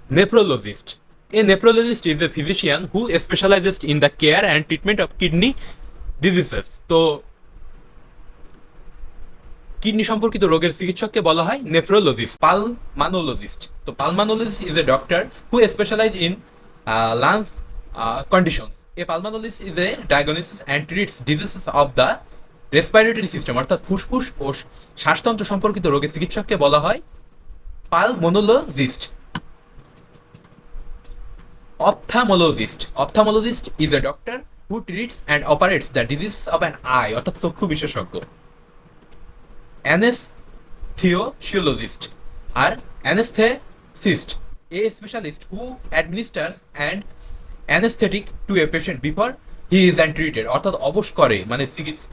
Nephrologist. A nephrologist is a physician who specializes in the care and treatment of kidney diseases. তো kidney সম্পর্কিত রোগের চিকিৎসককে বলা হয় নেফ্রোলজিস্ট। পালমানোলজিস্ট, তো pulmonologist is a doctor who specialise in lungs conditions. A pulmonologist is a diagnosis and treats diseases of the respiratory system, অর্থাৎ ফুসফুস ও শ্বাসতন্ত্র সম্পর্কিত রোগের চিকিৎসককে বলা হয় pulmonologist. Ophthalmologist. Ophthalmologist is a doctor who treats and operates the disease of an eye, অর্থাৎ চক্ষু বিশেষজ্ঞ। Anesthesiologist R anesthetist, a specialist who administers an anesthetic to a patient before he is treated, অর্থাৎ অবশ করে, মানে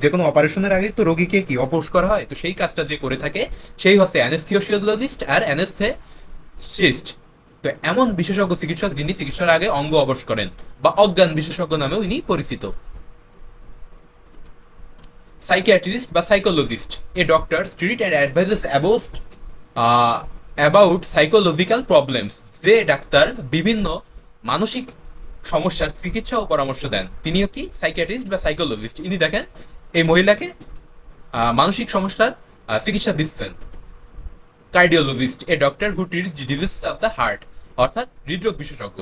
যে কোনো অপারেশনের আগে তো রোগীকে কি অবশ করা হয়, তো সেই কাজটা যে করে থাকে সেই হচ্ছে anesthesiologist আর anesthetist। তো এমন বিশেষজ্ঞ চিকিৎসক যিনি চিকিৎসার আগে অঙ্গ অবশ করেন বা অজ্ঞান বিশেষজ্ঞ নামেও ইনি পরিচিত। সাইকিয়াট্রিস্ট বা psychologist, a doctor treat and advises about psychological problems, যে ডাক্তার বিভিন্ন মানসিক সমস্যার চিকিৎসা ও পরামর্শ দেন তিনিও কি সাইকিয়াট্রিস্ট বা সাইকোলজিস্ট। ইনি দেখেন এই মহিলাকে মানসিক সমস্যার চিকিৎসা দিচ্ছেন। Cardiologist, A doctor who treats disease of the heart, অর্থাৎ হৃদরোগ বিশেষজ্ঞ।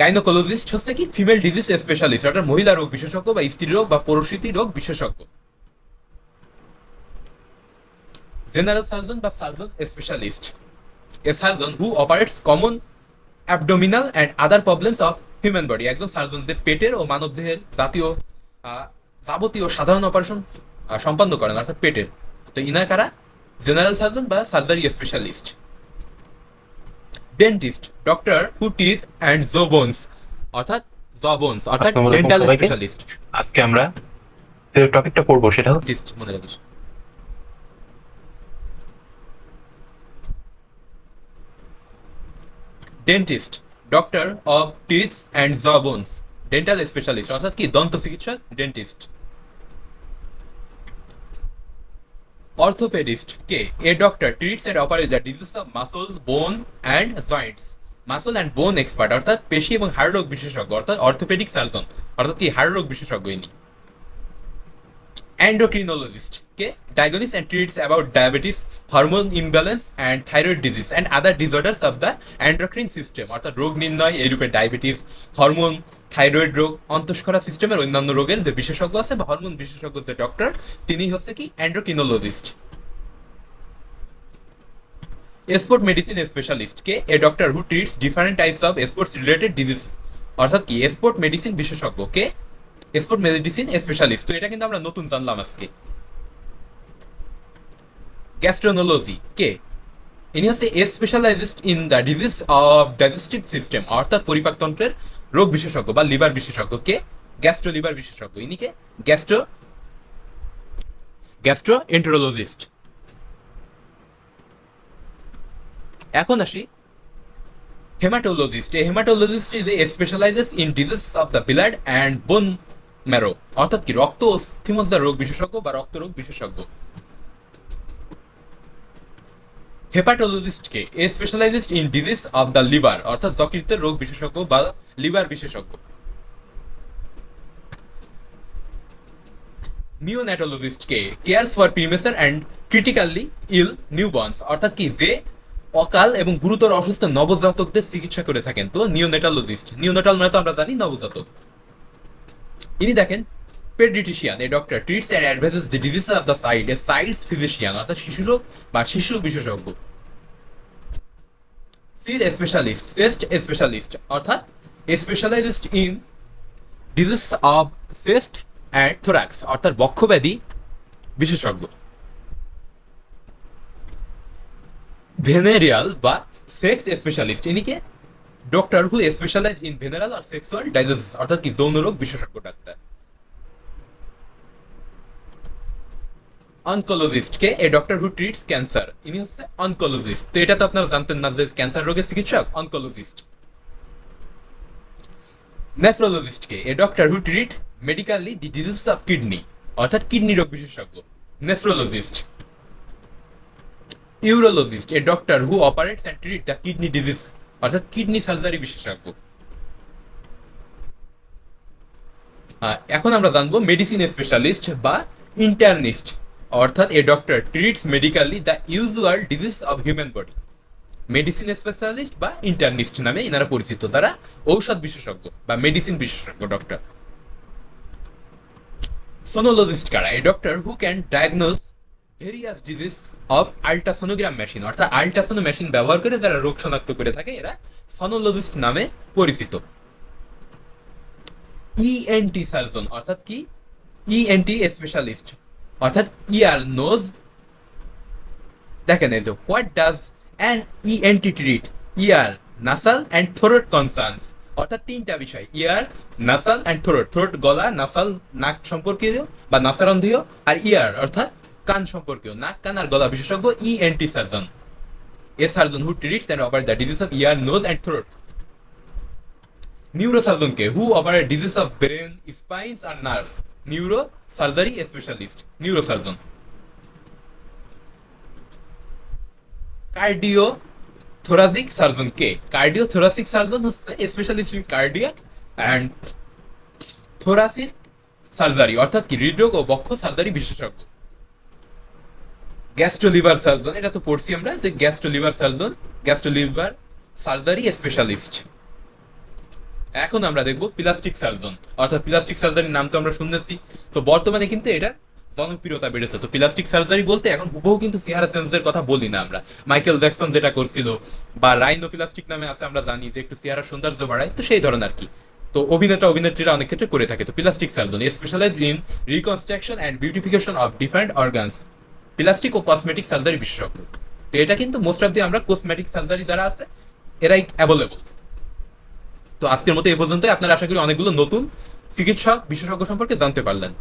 গাইনোকোলজিস্ট হচ্ছে কি ফিমেল ডিজিজ স্পেশালিস্ট, অর্থাৎ মহিলা রোগ বিশেষজ্ঞ বা স্ত্রী রোগ বা প্রসূতি রোগ বিশেষজ্ঞ। জেনারেল সার্জন বা surgeon specialist, A surgeon who operates common abdominal and other problems of human body, একজন সার্জন যে পেটের ও মানবদেহের যাবতীয় সাধারণ অপারেশন সম্পন্ন করেন, অর্থাৎ পেটের। তো ইনার কারা জেনারেল সার্জন বা surgery specialist. Dentist, doctor who teeth and jaw bones, অর্থাৎ জবোনস, অর্থাৎ ডেন্টাল স্পেশালিস্ট। আজকে আমরা যে টপিকটা পড়বো সেটা হচ্ছে মনে রাখিস। Dentist, doctor of teeth and jaw bones, dental specialist, অর্থাৎ কি দন্ত চিকিৎসক ডেন্টিস্ট। অর্থোপেডিস্ট কে, a doctor treats and operates the disease of muscle, bone and joints, muscle and bone expert, অর্থাৎ পেশি এবং হাড় রোগ বিশেষজ্ঞ, অর্থাৎ অর্থোপেডিক সার্জন, অর্থাৎ কি হাড় রোগ বিশেষজ্ঞ ইনি। Endocrinologist K, diagnose and treats about diabetes, hormone imbalance and thyroid disease and other disorders of the endocrine system, অর্থাৎ রোগ নির্ণয় এইরূপে ডায়াবেটিস, হরমোন, থাইরয়েড রোগ, অন্তঃস্করা সিস্টেমের অন্যান্য রোগের যে বিশেষজ্ঞ আছে বা হরমোন বিশেষজ্ঞ যে ডক্টর তিনি হচ্ছে কি endocrinologist. Sport medicine specialist K, a doctor who treats different types of sports related disease, অর্থাৎ কি স্পোর্ট মেডিসিন বিশেষজ্ঞ কে স্পোর্ট মেডিসিন স্পেশালিস্ট। তো এটা কিন্তু আমরা নতুন জানলাম আজকে। গ্যাস্ট্রোনোলজি কে, ইনি হচ্ছে specialized in the disease of digestive system, অর্থাৎ পরিপাকতন্ত্রের রোগ বিশেষজ্ঞ বা লিভার বিশেষজ্ঞ কে গ্যাস্ট্রো লিভার বিশেষজ্ঞ, ইনি কে গ্যাস্ট্রোএন্টেরোলজিস্ট। এখন আসি haematologist, A haematologist is a স্পেশালাইজেস in disease of the blood and bone marrow, অর্থাৎ কি রক্ত ও স্থিমজ্জার রোগ বিশেষজ্ঞ বা রক্ত রোগ বিশেষজ্ঞ। হেপাটোলজিস্ট কে, a specialised in disease of the liver, অর্থাৎ যকৃতের রোগ বিশেষজ্ঞ বা লিভার বিশেষজ্ঞ। নিওন্যাটোলজিস্ট কে, cares for premature and critically ill newborns, অর্থাৎ কি যে অকাল এবং গুরুতর অসুস্থ নবজাতকদের চিকিৎসা করে থাকেন। তো নিওনেটালজিস্ট, নিওনেটাল মানে তো আমরা জানি নবজাতক। ইনি দেখেন paediatrician, a doctor treats and advises the disease of the child, a child's physician, অর্থাৎ শিশু রোগ বা শিশু বিশেষজ্ঞ। সিল স্পেশালিস্ট, চেস্ট স্পেশালিস্ট, অর্থাৎ specialised in disease of chest and thorax, অর্থাৎ বক্ষব্যাধি বিশেষজ্ঞ। ভেনেরিয়াল বা সেক্স স্পেশালিস্ট, ইনিকে doctor who specialise in venereal আর সেক্সুয়াল ডাইজেসিস, অর্থাৎ কি যৌন রোগ বিশেষজ্ঞ ডাক্তার। অনকোলজিস্ট কে, a doctor who treats cancer, ইনি হচ্ছে অনকোলজিস্ট। তো এটা তো আপনারা জানতেন না যে ক্যান্সার রোগের চিকিৎসক oncologist. Nephrologist K, a doctor who treat medically the disease of kidney, অর্থাৎ কিডনি রোগ বিশেষজ্ঞ nephrologist. Urologist, A doctor who operates and treat the kidney disease, অর্থাৎ কিডনি সার্জারি বিশেষজ্ঞ। এখন আমরা জানবো মেডিসিন স্পেশালিস্ট বা ইন্টার্নিস্ট, অর্থাৎ এ doctor treats medically the usual disease of human body. Medicine specialist বা ইন্টার্নিস্ট নামে এনারা পরিচিত, যারা ঔষধ বিশেষজ্ঞ বা মেডিসিন বিশেষজ্ঞ ডক্টর। সোনোলজিস্ট কারা? এ doctor who can diagnose various disease of ultrasonogram machine, অর্থাৎ আল্ট্রাসোনো মেশিন ব্যবহার করে যারা রোগ শনাক্ত করে থাকে এরা সোনোলজিস্ট নামে পরিচিত। ইএনটি সার্জন, অর্থাৎ কি? ইএনটি স্পেশালিস্ট, অর্থাৎ ইয়ার নোজ। দেখেন এই যে what does an ENT treat? Year, nasal and throat concerns, অর্থাৎ তিনটা বিষয়, ইয়ার, নাসাল অ্যান্ড থ্রোট। থ্রোট গলা, নাসাল নাক সম্পর্কীয় বা নাসারন্ধ্রীয়, আর ইয়ার অর্থাৎ কান সম্পর্কীয়, নাক কান আর গলা বিশেষজ্ঞ ENT surgeon. A surgeon who treats and operate the disease of ear, nose and throat. নিউরোসার্জনকে who operate disease of brain, spines আর nerves, neuro surgery specialist, neurosurgeon. Cardio thoracic surgeon কে? কার্ডিও থোরাসিক সার্জন হচ্ছে specialist in cardiac and thoracic surgery, অর্থাৎ কি হৃদরোগ ও বক্ষ surgery বিশেষজ্ঞ। Gastroliver surgeon, এটা তো পড়ছি আমরা যে gastro liver surgeon, gastro liver surgery specialist. এখন আমরা দেখবো প্লাস্টিক সার্জন, অর্থাৎ প্লাস্টিক সার্জারির নাম তো আমরা শুনেছি, তো বর্তমানে কিন্তু এটা জনপ্রিয়তা বেড়েছে। তো প্লাস্টিক সার্জারি বলতে এখন হুবহু কিন্তু চেহারা চেঞ্জের কথা বলি না আমরা, মাইকেল জ্যাকসন যেটা করছিল, বা রাইনোপ্লাস্টিক নামে আছে আমরা জানি যে একটু চেহারা সৌন্দর্য বাড়ায়, তো সেই ধরনের আর কি। তো অভিনেতা অভিনেত্রীরা অনেক ক্ষেত্রে করে থাকে। তো plastic surgeon specialized in reconstruction and beautification of different organs, plastic ও কসমেটিক সার্জারি বিশেষজ্ঞ। তো এটা কিন্তু মোস্ট অফ দি আমরা কসমেটিক সার্জারি যারা আছে এরাই অ্যাভেলেবল। তো আজকের মতো এই পর্যন্তই। আপনারা আশা করি অনেকগুলো নতুন চিকিৎসক বিশেষজ্ঞ সম্পর্কে জানতে পারলেন।